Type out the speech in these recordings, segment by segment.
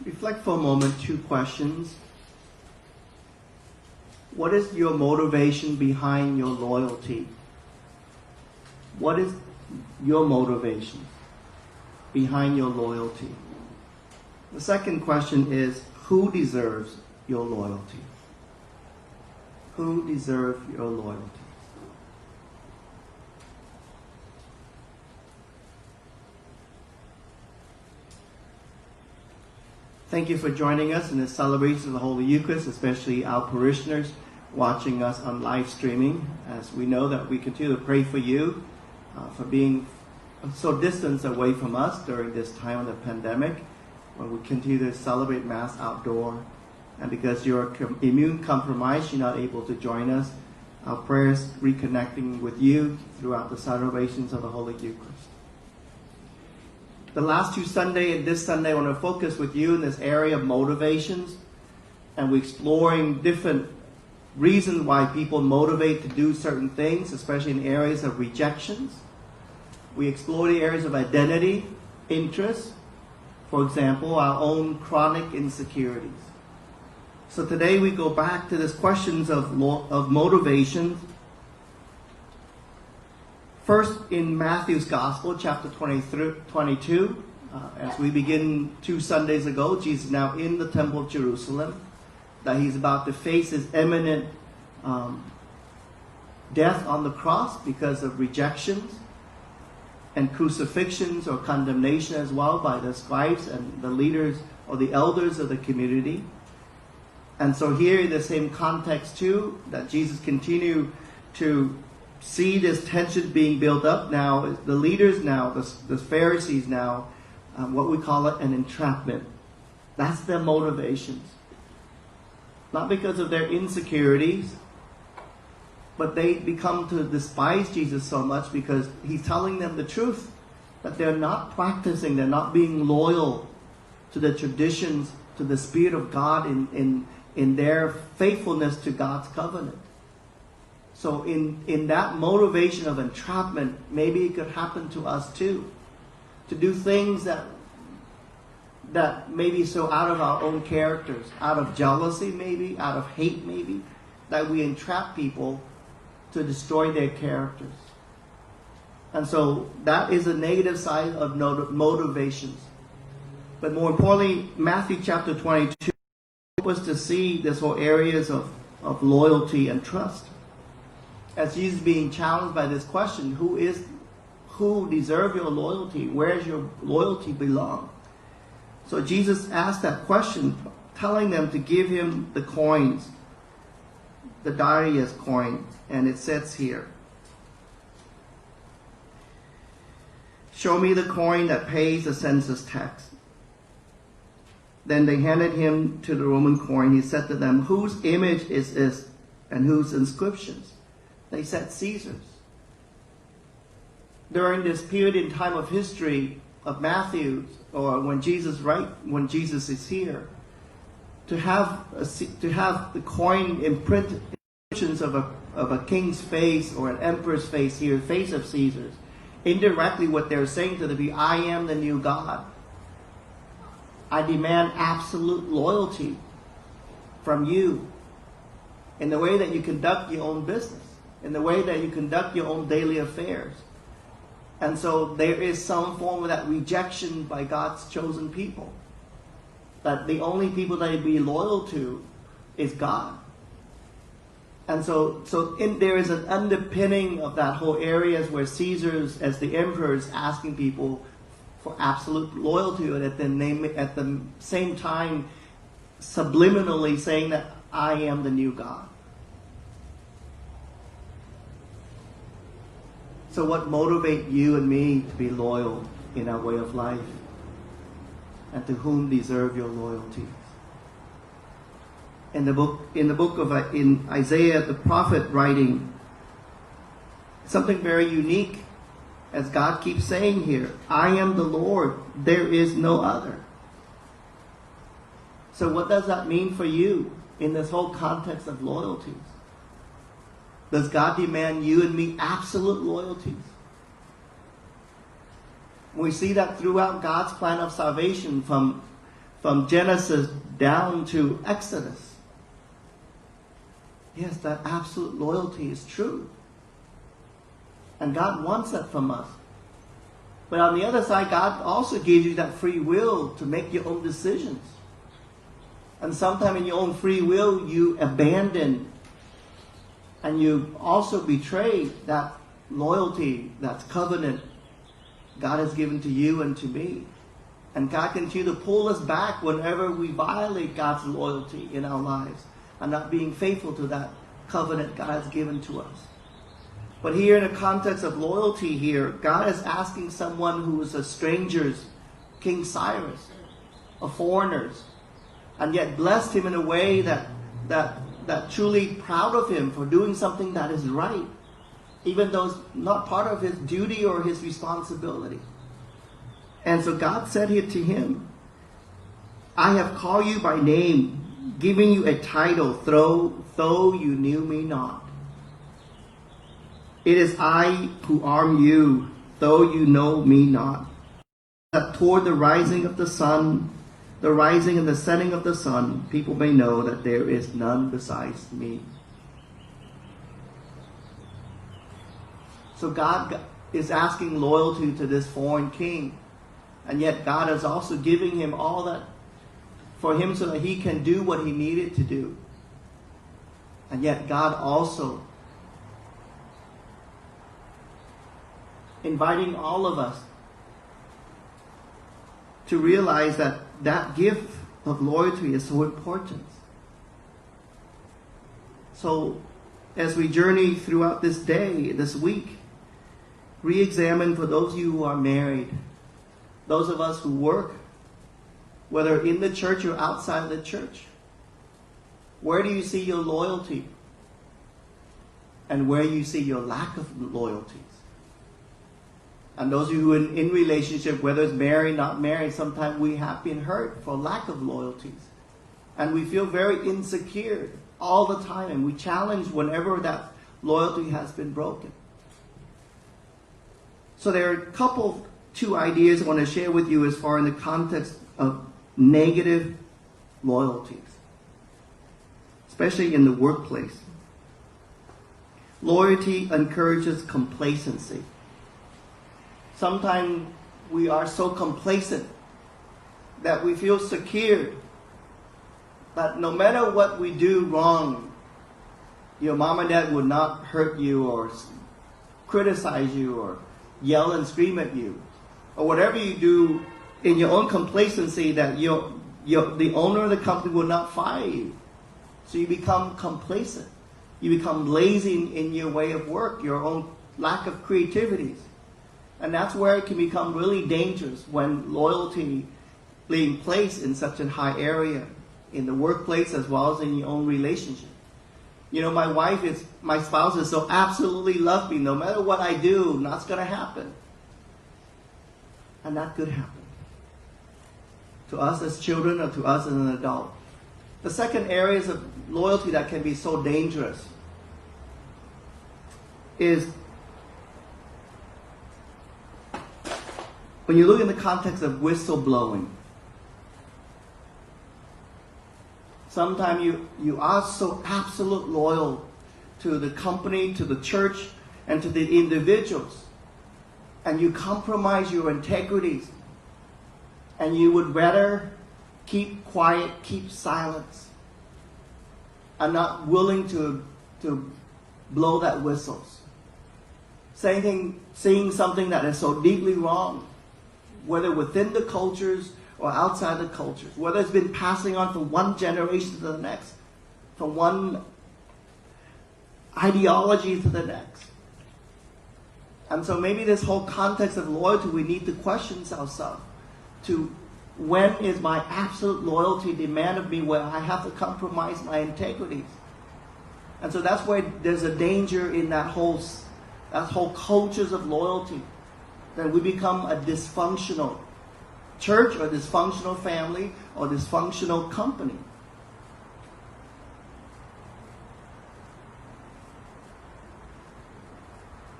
reflect for a moment two questions. What is your motivation behind your loyalty? What is your motivation behind your loyalty? The second question is, who deserves your loyalty? Who deserves your loyalty? Thank you for joining us in this celebration of the Holy Eucharist, especially our parishioners watching us on live streaming. As we know that we continue to pray for you for being so distant away from us during this time of the pandemic, when we continue to celebrate Mass outdoor. And because you're immune compromised, you're not able to join us. Our prayers reconnecting with you throughout the celebrations of the Holy Eucharist. The last two Sundays and this Sunday, I want to focus with you in this area of motivations. And we're exploring different reasons why people motivate to do certain things, especially in areas of rejections. We explore the areas of identity, interest, for example, our own chronic insecurities. So today we go back to this questions of motivation. First, in Matthew's Gospel, chapter 22, as we begin 2 Sundays ago, Jesus is now in the Temple of Jerusalem, that he's about to face his imminent death on the cross because of rejections and crucifixions or condemnation as well by the scribes and the leaders or the elders of the community. And so here in the same context too, that Jesus continued to see this tension being built up now. The leaders now, the Pharisees now, what we call it an entrapment. That's their motivations. Not because of their insecurities, but they become to despise Jesus so much because he's telling them the truth, that they're not practicing, they're not being loyal to the traditions, to the Spirit of God in their faithfulness to God's covenant. So in that motivation of entrapment, maybe it could happen to us too. To do things that maybe so out of our own characters, out of jealousy maybe, out of hate maybe, that we entrap people to destroy their characters. And so that is a negative side of motivations. But more importantly, Matthew chapter 22 helps us to see this whole areas of loyalty and trust. As Jesus being challenged by this question, who deserve your loyalty? Where does your loyalty belong? So Jesus asked that question, telling them to give him the coins, the Darius coin. And it says here, "Show me the coin that pays the census tax." Then they handed him to the Roman coin. He said to them, "Whose image is this and whose inscriptions?" They said, "Caesar's." During this period in time of history of Matthew, or when Jesus is here, to have the coin imprinted of a king's face or an emperor's face here, face of Caesar's, indirectly what they're saying to the people, I am the new God. I demand absolute loyalty from you in the way that you conduct your own business, in the way that you conduct your own daily affairs. And so there is some form of that rejection by God's chosen people. That the only people that he'd be loyal to is God. And so there is an underpinning of that whole areas where Caesar's, as the emperor, is asking people for absolute loyalty, and at the same time subliminally saying that I am the new God. So what motivates you and me to be loyal in our way of life? And to whom deserve your loyalty? In Isaiah, the prophet writing something very unique, as God keeps saying here, I am the Lord, there is no other. So what does that mean for you in this whole context of loyalties? Does God demand you and me absolute loyalties? We see that throughout God's plan of salvation, from from Genesis down to Exodus. Yes, that absolute loyalty is true. And God wants that from us. But on the other side, God also gives you that free will to make your own decisions. And sometimes in your own free will, you abandon and you also betray that loyalty, that covenant God has given to you and to me. And God continues to pull us back whenever we violate God's loyalty in our lives and not being faithful to that covenant God has given to us. But here in the context of loyalty here, God is asking someone who is a stranger, King Cyrus, a foreigner, and yet blessed him in a way that truly proud of him for doing something that is right, even though it's not part of his duty or his responsibility. And so God said here to him, I have called you by name, giving you a title, though you knew me not. It is I who arm you, though you know me not. That toward the rising of the sun, the rising and the setting of the sun, people may know that there is none besides me. So God is asking loyalty to this foreign king. And yet God is also giving him all that for him so that he can do what he needed to do. And yet God also inviting all of us to realize that that gift of loyalty is so important. So as we journey throughout this day, this week, re-examine for those of you who are married, those of us who work, whether in the church or outside the church. Where do you see your loyalty? And where you see your lack of loyalties? And those of you who are in relationship, whether it's married, not married, sometimes we have been hurt for lack of loyalties. And we feel very insecure all the time. And we challenge whenever that loyalty has been broken. So there are two ideas I want to share with you as far in the context of negative loyalties, especially in the workplace. Loyalty encourages complacency. Sometimes we are so complacent that we feel secure that no matter what we do wrong, your mom and dad would not hurt you or criticize you or yell and scream at you. Or whatever you do in your own complacency, that the owner of the company will not fire you. So you become complacent. You become lazy in your way of work, your own lack of creativity. And that's where it can become really dangerous when loyalty being placed in such a high area in the workplace as well as in your own relationship. You know, my spouse is so absolutely love me. No matter what I do, that's going to happen. And that could happen to us as children or to us as an adult. The second areas of loyalty that can be so dangerous is when you look in the context of whistleblowing. Sometimes you are so absolute loyal to the company, to the church, and to the individuals. And you compromise your integrities. And you would rather keep quiet, keep silence. And not willing to blow that whistles. Saying something that is so deeply wrong, whether within the cultures or outside the cultures, whether it's been passing on from one generation to the next, from one ideology to the next. And so maybe this whole context of loyalty, we need to question ourselves to when is my absolute loyalty demand of me where I have to compromise my integrities. And so that's where there's a danger in that whole cultures of loyalty, that we become a dysfunctional church or dysfunctional family or dysfunctional company.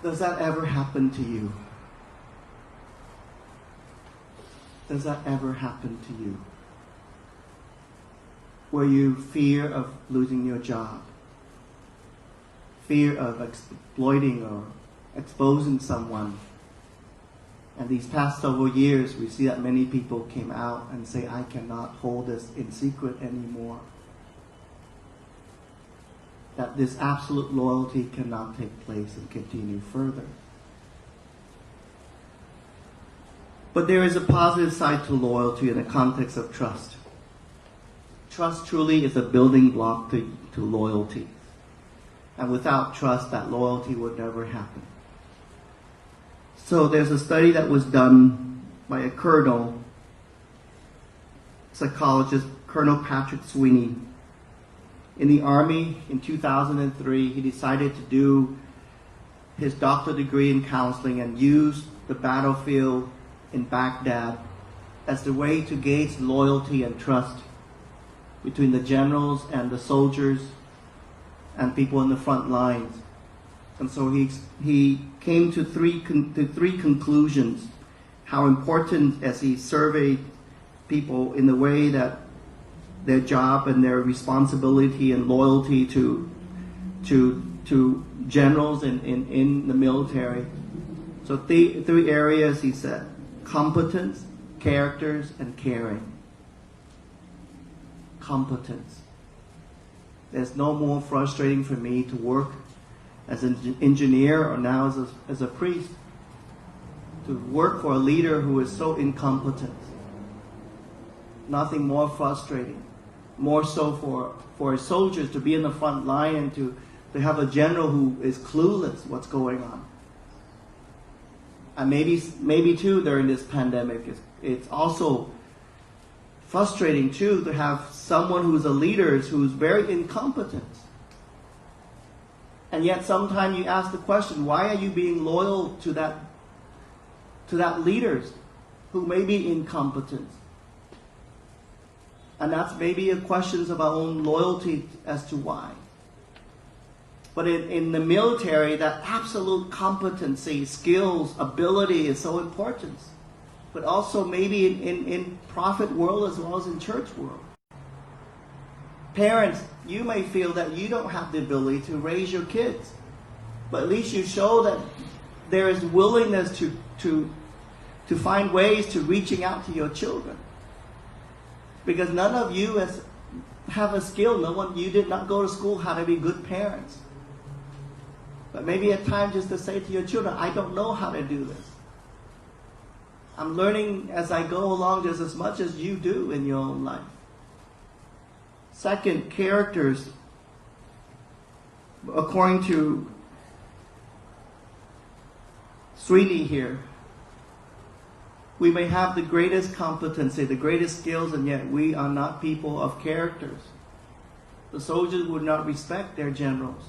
Does that ever happen to you? Does that ever happen to you? where you fear of losing your job, fear of exploiting or exposing someone. And these past several years, we see that many people came out and say, I cannot hold this in secret anymore. That this absolute loyalty cannot take place and continue further. But there is a positive side to loyalty in the context of trust. Trust truly is a building block to loyalty. And without trust, that loyalty would never happen. So there's a study that was done by a colonel, psychologist, Colonel Patrick Sweeney. In the Army in 2003, he decided to do his doctorate degree in counseling and use the battlefield in Baghdad as the way to gauge loyalty and trust between the generals and the soldiers and people in the front lines. And so he came to three conclusions, how important as he surveyed people in the way that their job and their responsibility and loyalty to generals in the military. So three areas, he said: competence, characters, and caring. Competence. There's no more frustrating for me to work as an engineer or now as a priest, to work for a leader who is so incompetent. Nothing more frustrating. More so for soldiers to be in the front line and to have a general who is clueless what's going on. And maybe too during this pandemic, it's also frustrating too to have someone who's a leader who's very incompetent. And yet sometimes you ask the question, why are you being loyal to that leader who may be incompetent? And that's maybe a question of our own loyalty as to why. But in the military, that absolute competency, skills, ability is so important. But also maybe in prophet world as well as in church world. Parents, you may feel that you don't have the ability to raise your kids. But at least you show that there is willingness to find ways to reaching out to your children. Because none of you have a skill. You did not go to school how to be good parents. But maybe at times just to say to your children, I don't know how to do this. I'm learning as I go along just as much as you do in your own life. Second, characters. According to Sweeney here, we may have the greatest competency, the greatest skills, and yet we are not people of characters. The soldiers would not respect their generals.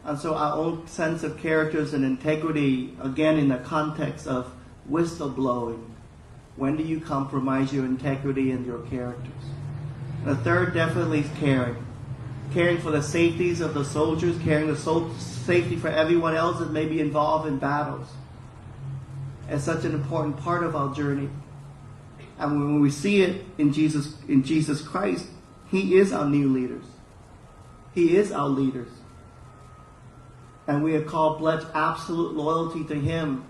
And so our own sense of characters and integrity, again in the context of whistleblowing, when do you compromise your integrity and your characters? The third definitely is caring. Caring for the safeties of the soldiers, caring the safety for everyone else that may be involved in battles. It's such an important part of our journey. And when we see it in Jesus Christ, He is our new leaders. He is our leaders. And we are called to pledge absolute loyalty to Him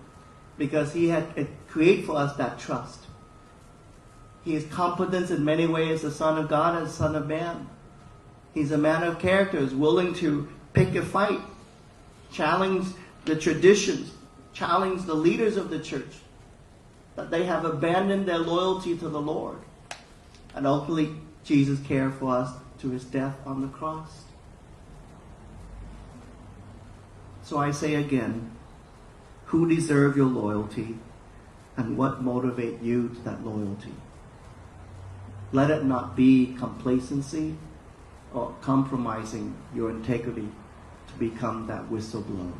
because He had created for us that trust. He is competent in many ways, the Son of God and the Son of Man. He's a man of character, is willing to pick a fight, challenge the traditions, challenge the leaders of the church, that they have abandoned their loyalty to the Lord. And ultimately, Jesus cared for us to His death on the cross. So I say again, who deserve your loyalty and what motivate you to that loyalty? Let it not be complacency or compromising your integrity to become that whistleblower.